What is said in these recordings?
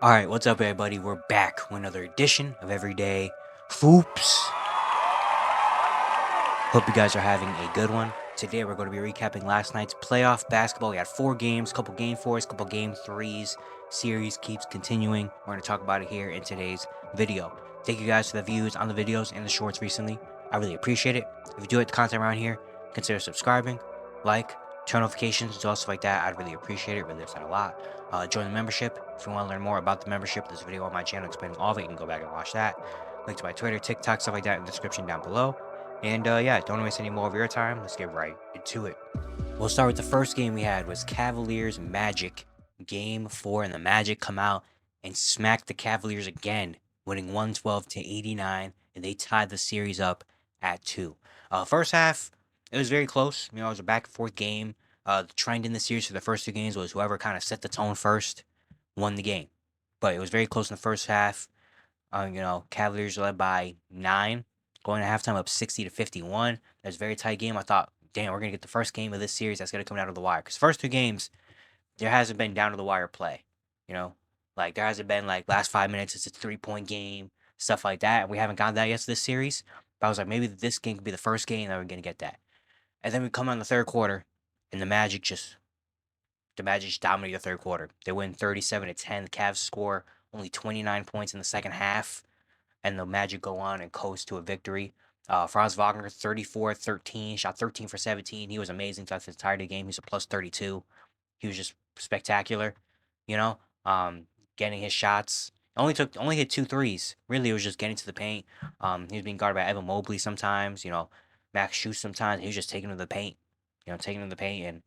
Alright, what's up everybody? We're back with another edition of Everyday Foops. Hope you guys are having a good one. Today we're going to be recapping last night's playoff basketball. We had 4 games, couple game 4s, couple game 3s. Series keeps continuing. We're going to talk about it here in today's video. Thank you guys for the views on the videos and the shorts recently. I really appreciate it. If you do like the content around here, consider subscribing, like, turn notifications, do stuff like that. I'd really appreciate it. Really helps out a lot. Join the membership. If you want to learn more about the membership, there's a video on my channel explaining all of it. You can go back and watch that. Link to my Twitter, TikTok, stuff like that in the description down below. And yeah, don't waste any more of your time. Let's get right into it. We'll start with the first game we had was Cavaliers Magic, game 4, and the Magic come out and smack the Cavaliers again, winning 112-89, and they tied the series up at 2. First half, it was very close. It was a back and forth game. The trend in the series for the first 2 games was whoever kind of set the tone first won the game. But it was very close in the first half. Cavaliers led by 9, going to halftime up 60-51. That was a very tight game. I thought, damn, we're going to get the first game of this series that's going to come down to the wire. Because first 2 games, there hasn't been down to the wire play. Like there hasn't been like last 5 minutes, it's a 3-point game, stuff like that. We haven't gotten that yet to this series. But I was like, maybe this game could be the first game that we're going to get that. And then we come on the third quarter, and the Magic just dominated the third quarter. They win 37-10. The Cavs score only 29 points in the second half, and the Magic go on and coast to a victory. Franz Wagner, 34-13, shot 13 for 17. He was amazing throughout the entire game. He's a plus 32. He was just spectacular, you know, getting his shots. Only hit 2 threes. Really, it was just getting to the paint. He was being guarded by Evan Mobley sometimes, Max Strus sometimes. He was just taking to the paint, and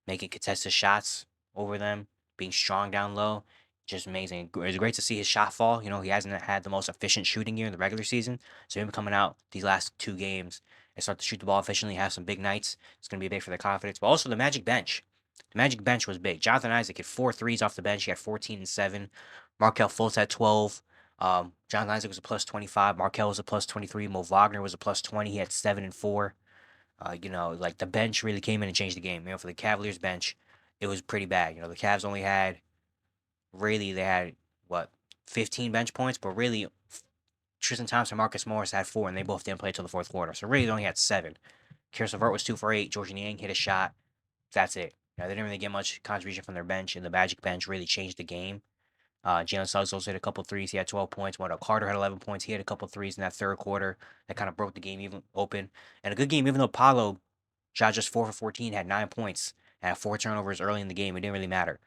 making contested shots over them, being strong down low. Just amazing. It was great to see his shot fall. He hasn't had the most efficient shooting year in the regular season. So him coming out these last 2 games and start to shoot the ball efficiently, have some big nights. It's going to be big for their confidence. But also the Magic bench. The Magic bench was big. Jonathan Isaac hit 4 threes off the bench. He had 14 and 7. Markelle Fultz had 12. Jonathan Isaac was a plus 25. Markelle was a plus 23. Mo Wagner was a plus 20. He had 7 and 4. Like the bench really came in and changed the game. For the Cavaliers bench, it was pretty bad. The Cavs only had, they had, 15 bench points, but really, Tristan Thompson and Marcus Morris had 4, and they both didn't play until the fourth quarter. So really, they only had 7. Karis LeVert was 2 for 8. Jordan Yang hit a shot. That's it. They didn't really get much contribution from their bench, and the Magic bench really changed the game. Jalen Suggs also hit a couple threes. He had 12 points. Wendell Carter had 11 points. He had a couple threes in that third quarter that kind of broke the game even open. And a good game, even though Paolo shot just 4 for 14, had 9 points, and had 4 turnovers early in the game. It didn't really matter,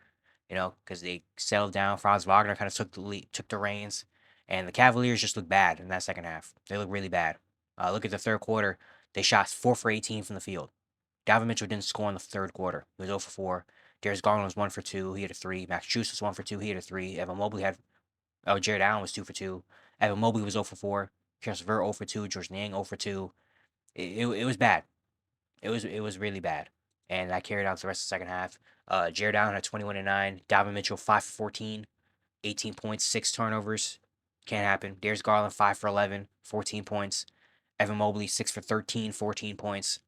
because they settled down. Franz Wagner kind of took the reins, and the Cavaliers just looked bad in that second half. They looked really bad. Look at the third quarter. They shot 4 for 18 from the field. Donovan Mitchell didn't score in the third quarter. He was 0 for 4. Darius Garland was 1 for 2. He had a 3. Max Strus was 1 for 2. He had a 3. Evan Mobley had. Jared Allen was 2 for 2. Evan Mobley was 0 for 4. Karis LeVert 0 for 2. George Niang 0 for 2. It was bad. It was really bad, and that carried out the rest of the second half. Jared Allen had 21 and 9. Donovan Mitchell 5 for 14, 18 points, 6 turnovers. Can't happen. Darius Garland 5 for 11, 14 points. Evan Mobley 6 for 13, 14 points.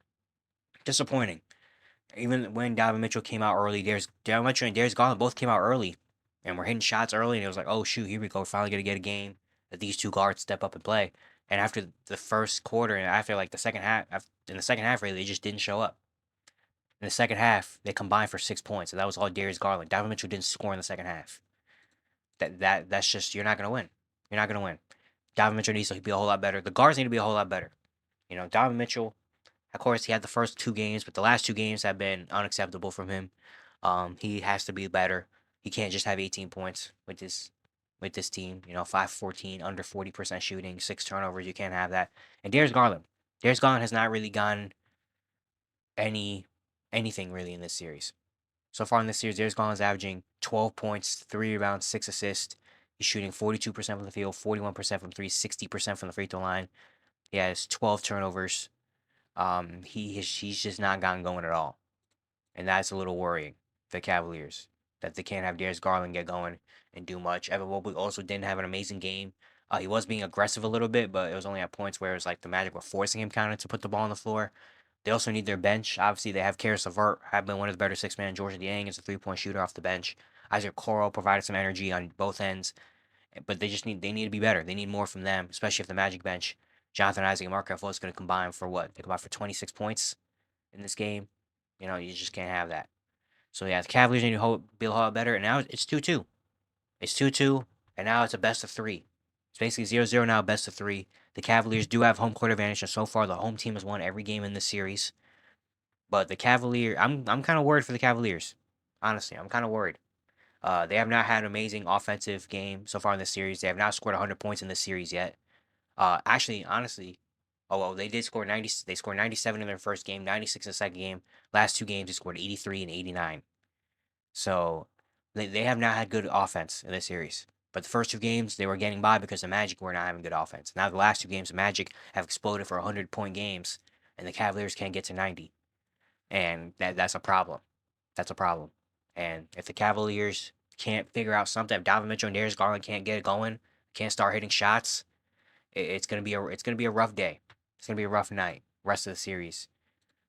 Disappointing. Even when Donovan Mitchell came out early, Donovan Mitchell and Darius Garland both came out early, and were hitting shots early, and it was like, oh shoot, here we go, we're finally gonna get a game that these 2 guards step up and play. And after the first quarter, and after like the second half, really, they just didn't show up. In the second half, they combined for 6 points, and that was all Darius Garland. Donovan Mitchell didn't score in the second half. That's just, you're not gonna win. You're not gonna win. Donovan Mitchell needs to be a whole lot better. The guards need to be a whole lot better. Donovan Mitchell, of course, he had the first 2 games, but the last 2 games have been unacceptable from him. He has to be better. He can't just have 18 points with this team. 5-14, under 40% shooting, 6 turnovers. You can't have that. And Darius Garland has not really gotten anything really in this series. So far in this series, Darius Garland is averaging 12 points, 3 rebounds, 6 assists. He's shooting 42% from the field, 41% from 3, 60% from the free throw line. He has 12 turnovers. He's just not gotten going at all, and that's a little worrying for the Cavaliers, that they can't have Darius Garland get going and do much. Evan Mobley also didn't have an amazing game. He was being aggressive a little bit, but it was only at points where it was like the Magic were forcing him kind of to put the ball on the floor. They also need their bench. Obviously, they have Karis LeVert, have been one of the better 6-man. George Niang is a 3-point shooter off the bench. Isaac Coro provided some energy on both ends, but they need to be better. They need more from them, especially if the Magic bench, Jonathan Isaac and Mark Fultz, is going to combine for what? They combine for 26 points in this game. You just can't have that. So yeah, the Cavaliers need to be a whole lot better, and now it's 2-2. It's 2-2, and now it's a best of three. It's basically 0-0 now, best of three. The Cavaliers do have home court advantage, and so far the home team has won every game in this series. But the Cavaliers, I'm kind of worried for the Cavaliers. Honestly, I'm kind of worried. They have not had an amazing offensive game so far in this series. They have not scored 100 points in this series yet. Actually, honestly, oh well, they did score 90. They scored 97 in their first game, 96 in the second game. Last two games, they scored 83 and 89. So they have not had good offense in this series. But the first two games, they were getting by because the Magic were not having good offense. Now the last two games, the Magic have exploded for 100-point games, and the Cavaliers can't get to 90, and that's a problem. That's a problem. And if the Cavaliers can't figure out something, if Donovan Mitchell and Darius Garland can't get it going, can't start hitting shots, it's gonna be a rough day. It's gonna be a rough night. Rest of the series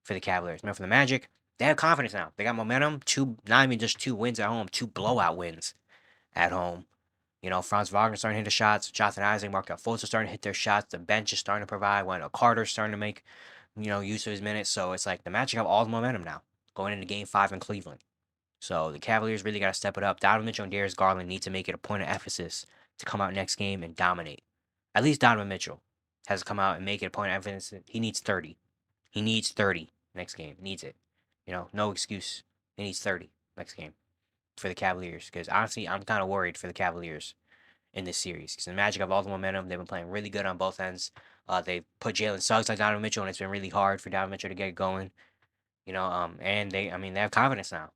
for the Cavaliers. Now for the Magic, they have confidence now. They got momentum. Not even just two wins at home, two blowout wins at home. Franz Wagner starting to hit the shots. Jonathan Isaac, Markel Fultz are starting to hit their shots. The bench is starting to provide. Wendell Carter's starting to make, use of his minutes. So it's like the Magic have all the momentum now going into Game 5 in Cleveland. So the Cavaliers really got to step it up. Donovan Mitchell and Darius Garland need to make it a point of emphasis to come out next game and dominate. At least Donovan Mitchell has to come out and make it a point of emphasis. He needs 30. He needs 30 next game. Needs it. No excuse. He needs 30 next game for the Cavaliers. Because honestly, I'm kind of worried for the Cavaliers in this series. Because the Magic have all the momentum. They've been playing really good on both ends. They put Jalen Suggs like Donovan Mitchell, and it's been really hard for Donovan Mitchell to get going. And they have confidence now.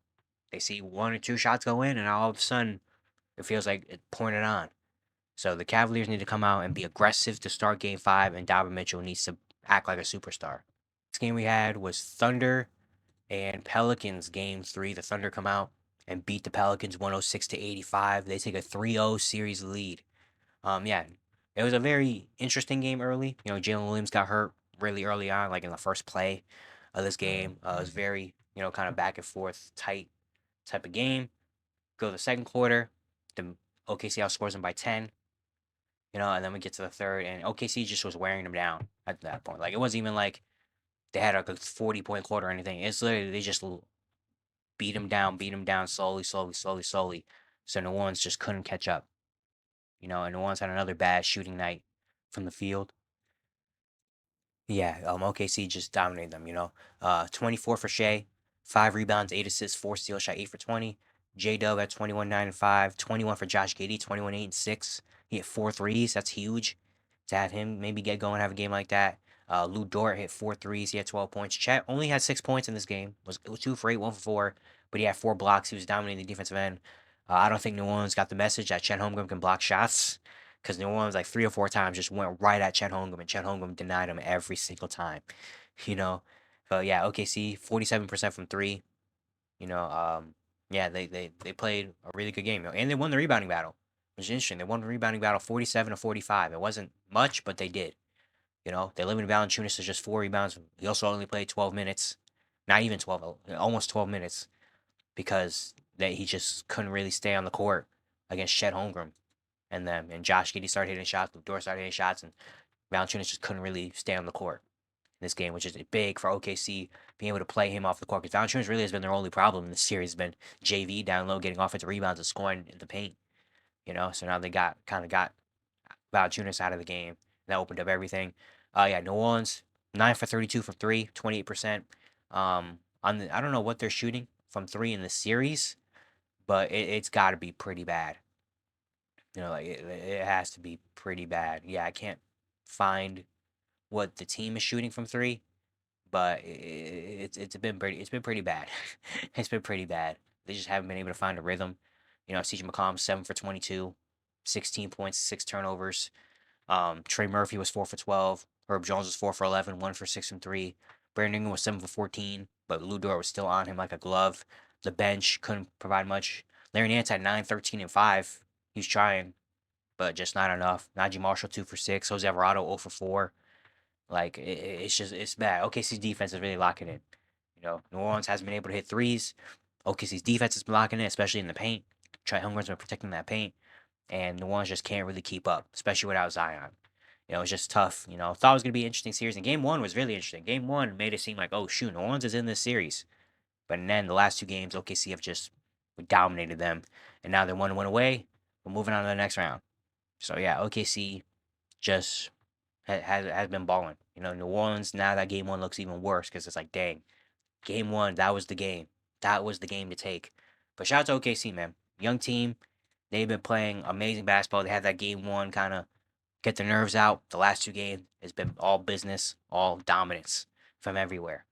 They see one or two shots go in, and all of a sudden, it feels like it's pouring it on. So the Cavaliers need to come out and be aggressive to start Game 5, and Donovan Mitchell needs to act like a superstar. This game we had was Thunder and Pelicans Game 3. The Thunder come out and beat the Pelicans 106-85. They take a 3-0 series lead. Yeah, it was a very interesting game early. Jalen Williams got hurt really early on, like in the first play of this game. It was very, kind of back and forth, tight type of game. Go to the second quarter, the OKC outscores them by 10. And then we get to the third, and OKC just was wearing them down at that point. Like, it wasn't even like they had like a 40-point quarter or anything. It's literally they just beat them down slowly, slowly, slowly, slowly. So New Orleans just couldn't catch up. And New Orleans had another bad shooting night from the field. Yeah, OKC just dominated them. 24 for Shea, 5 rebounds, 8 assists, 4 steals, shot 8 for 20. J-Dub at 21, 9 and 5. 21 for Josh Giddey, 21, 8 and 6. He hit 4 threes. That's huge to have him maybe get going, have a game like that. Lou Dort hit 4 threes. He had 12 points. Chet only had 6 points in this game. It was 2 for 8, 1 for 4, but he had 4 blocks. He was dominating the defensive end. I don't think New Orleans got the message that Chet Holmgren can block shots, because New Orleans like 3 or 4 times just went right at Chet Holmgren, and Chet Holmgren denied him every single time. You know, but yeah, OKC 47% from three. You know, yeah, they played a really good game, and they won the rebounding battle, which is interesting. They won the rebounding battle 47-45. It wasn't much, but they did. They limited Valanciunas to just 4 rebounds. He also only played 12 minutes, not even 12, almost 12 minutes, because he just couldn't really stay on the court against Chet Holmgren and them. And Josh Giddey started hitting shots, Dort started hitting shots, and Valanciunas just couldn't really stay on the court in this game, which is big for OKC being able to play him off the court. Because Valanciunas really has been their only problem in this series. Has been JV down low, getting offensive rebounds and scoring in the paint. So now they got Valanciunas out of the game. That opened up everything. Yeah, New Orleans 9 for 32 from three, 28%. I don't know what they're shooting from three in the series, but it's got to be pretty bad. Like it has to be pretty bad. Yeah, I can't find what the team is shooting from three, but it's been pretty bad. It's been pretty bad. They just haven't been able to find a rhythm. CJ McCollum 7 for 22, 16 points, 6 turnovers. Trey Murphy was 4 for 12. Herb Jones was 4 for 11, 1 for 6 and 3. Brandon Ingram was 7 for 14, but Lou Dort was still on him like a glove. The bench couldn't provide much. Larry Nance had 9, 13, and 5. He was trying, but just not enough. Najee Marshall 2 for 6. Jose Alvarado 0 for 4. Like, it's bad. OKC's defense is really locking in. New Orleans hasn't been able to hit threes. OKC's defense is blocking it, especially in the paint. Trey Young's been protecting that paint, and New Orleans just can't really keep up, especially without Zion. It's just tough. Thought it was gonna be an interesting series, and Game 1 was really interesting. Game 1 made it seem like, oh shoot, New Orleans is in this series, but then the last two games, OKC have just dominated them, and now they 1 win away. We're moving on to the next round. So yeah, OKC just has been balling. New Orleans, now that Game 1 looks even worse because it's like, dang, Game 1, that was the game. That was the game to take. But shout out to OKC, man. Young team. They've been playing amazing basketball. They had that Game 1 kind of get the nerves out. The last two games has been all business, all dominance from everywhere.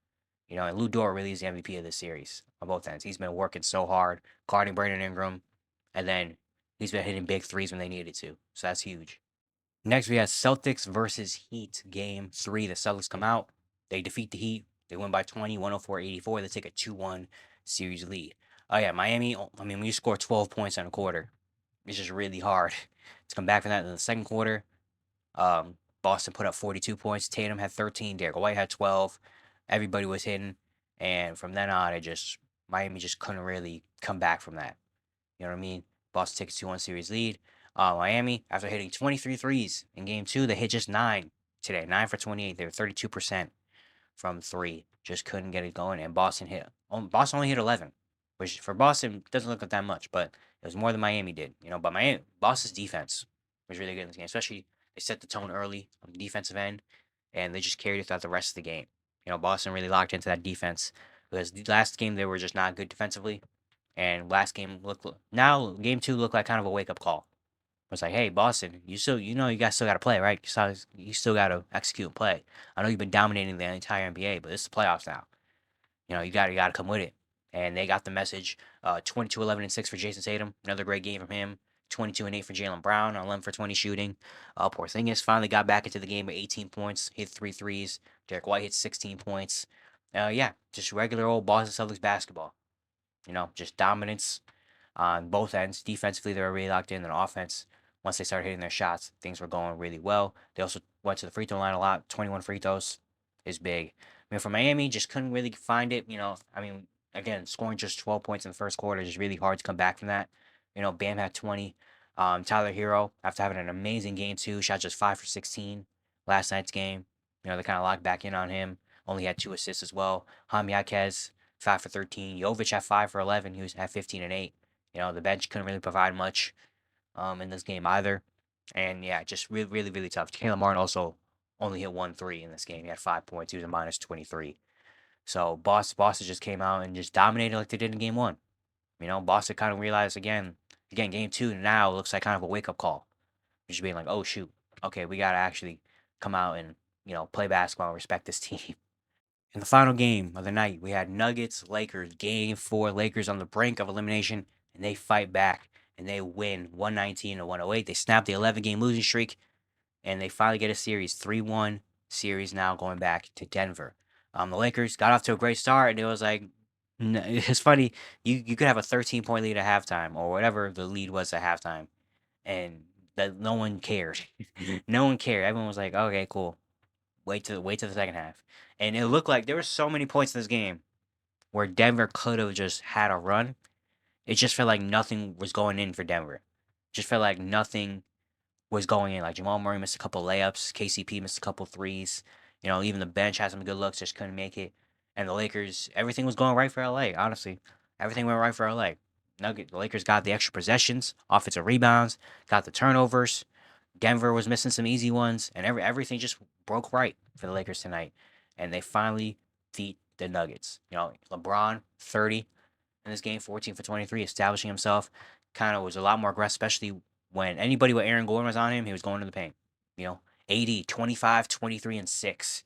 And Lou Dort really is the MVP of this series on both ends. He's been working so hard, guarding Brandon Ingram, and then he's been hitting big threes when they needed to. So that's huge. Next, we have Celtics versus Heat, Game 3. The Celtics come out. They defeat the Heat. They win by 20, 104-84. They take a 2-1 series lead. Oh, yeah, Miami, when you score 12 points in a quarter, it's just really hard to come back from that in the second quarter. Boston put up 42 points. Tatum had 13. Derek White had 12. Everybody was hitting. And from then on, Miami just couldn't really come back from that. You know what I mean? Boston takes a 2-1 series lead. Miami, after hitting 23 threes in Game 2, they hit just 9 today. 9 for 28. They were 32% from 3. Just couldn't get it going. And Boston only hit 11, which for Boston doesn't look like that much, but it was more than Miami did. But Boston's defense was really good in this game. Especially, they set the tone early on the defensive end, and they just carried it throughout the rest of the game. Boston really locked into that defense because the last game they were just not good defensively. And last game now Game 2 looked like kind of a wake up call. It's like, hey, Boston, you guys still got to play, right? You still got to execute and play. I know you've been dominating the entire NBA, but it's the playoffs now. You got to come with it. And they got the message. 22, 11, and 6 for Jason Tatum. Another great game from him. 22 and 8 for Jaylen Brown. 11 for 20 shooting. Porzingis finally got back into the game with 18 points. Hit 3 threes. Derek White hit 16 points. Yeah, just regular old Boston Celtics basketball. Just dominance on both ends. Defensively, they were really locked in. And offense, once they started hitting their shots, things were going really well. They also went to the free throw line a lot. 21 free throws is big. For Miami, just couldn't really find it. Again, scoring just 12 points in the first quarter is just really hard to come back from that. Bam had 20. Tyler Hero, after having an amazing game too, shot just 5 for 16 last night's game. They kind of locked back in on him. Only had 2 assists as well. Ham Yaquez, 5 for 13. Jovic had 5 for 11. He was at 15 and 8. The bench couldn't really provide much in this game either. And yeah, just really, really, really tough. Caleb Martin also only hit 1 3 in this game. He had 5 points. He was a minus 23. So Boston just came out and just dominated like they did in Game 1. Boston kind of realized again, Game 2 now looks like kind of a wake up call. Just being like, oh shoot, okay, we gotta actually come out and play basketball and respect this team. In the final game of the night, we had Nuggets Lakers Game 4. Lakers on the brink of elimination, and they fight back and they win 119 to 108. They snap the 11-game losing streak, and they finally get a series 3-1 series now going back to Denver. The Lakers got off to a great start, and it was like, it's funny. You could have a 13-point lead at halftime or whatever the lead was at halftime, and that no one cared. No one cared. Everyone was like, okay, cool. Wait till the second half. And it looked like there were so many points in this game where Denver could have just had a run. It just felt like nothing was going in for Denver. Just felt like nothing was going in. Like Jamal Murray missed a couple layups. KCP missed a couple threes. Even the bench had some good looks, just couldn't make it. And the Lakers, everything was going right for LA, honestly. Everything went right for LA. The Lakers got the extra possessions, offensive rebounds, got the turnovers. Denver was missing some easy ones, and everything just broke right for the Lakers tonight. And they finally beat the Nuggets. LeBron, 30 in this game, 14 for 23, establishing himself. Kind of was a lot more aggressive, especially when anybody with Aaron Gordon was on him, he was going to the paint. AD, 25, 23, and 6.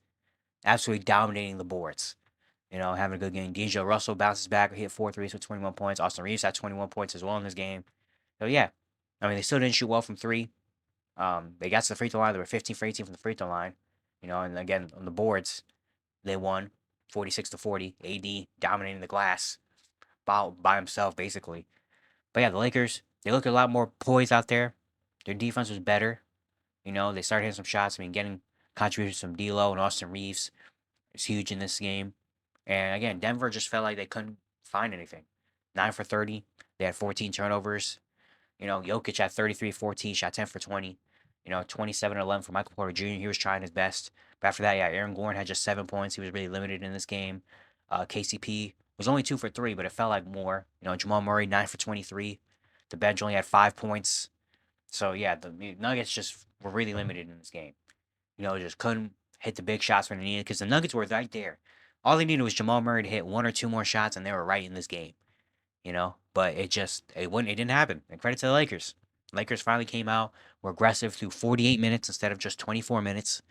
Absolutely dominating the boards. Having a good game. D'Angelo Russell bounces back, hit 4 threes with 21 points. Austin Reeves had 21 points as well in this game. So, yeah. They still didn't shoot well from 3. They got to the free throw line. They were 15 for 18 from the free throw line. And again, on the boards, they won 46 to 40. AD dominating the glass by himself, basically. But yeah, the Lakers, they look a lot more poised out there. Their defense was better. They started hitting some shots. Getting contributions from D'Lo and Austin Reeves is huge in this game. And again, Denver just felt like they couldn't find anything. 9 for 30. They had 14 turnovers. Jokic had 33-14, shot 10 for 20. 27-11 for Michael Porter Jr. He was trying his best. But after that, yeah, Aaron Gordon had just 7 points. He was really limited in this game. KCP was only 2 for 3, but it felt like more. Jamal Murray, 9 for 23. The bench only had 5 points. So, yeah, the Nuggets just were really limited in this game. Just couldn't hit the big shots when they needed because the Nuggets were right there. All they needed was Jamal Murray to hit 1 or 2 more shots, and they were right in this game. But it didn't happen. And credit to the Lakers. Lakers finally came out, were aggressive through 48 minutes instead of just 24 minutes.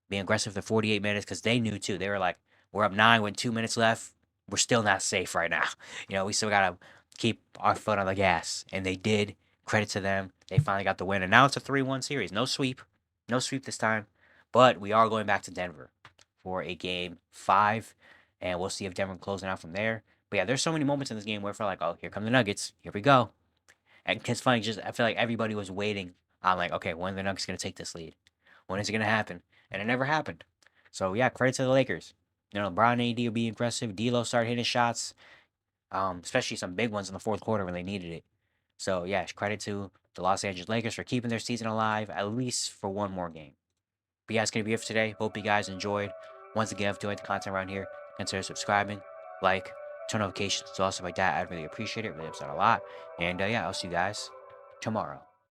Being aggressive for 48 minutes because they knew too. They were like, we're up 9 with 2 minutes left. We're still not safe right now. We still gotta keep our foot on the gas. And they did. Credit to them. They finally got the win. And now it's a 3-1 series. No sweep. No sweep this time. But we are going back to Denver for a game 5. And we'll see if Denver closing out from there. But yeah, there's so many moments in this game where I feel like, oh, here come the Nuggets. Here we go. And it's funny, I feel like everybody was waiting. I'm like, okay, when are the Nuggets going to take this lead? When is it going to happen? And it never happened. So yeah, credit to the Lakers. LeBron and AD will be aggressive. D'Lo started hitting shots, especially some big ones in the fourth quarter when they needed it. So yeah, credit to the Los Angeles Lakers for keeping their season alive, at least for one more game. But yeah, it's going to be it for today. Hope you guys enjoyed. Once again, if you enjoyed the content around here, consider subscribing, like, turn notifications, all stuff like that. I'd really appreciate it. Really helps out a lot. And yeah, I'll see you guys tomorrow.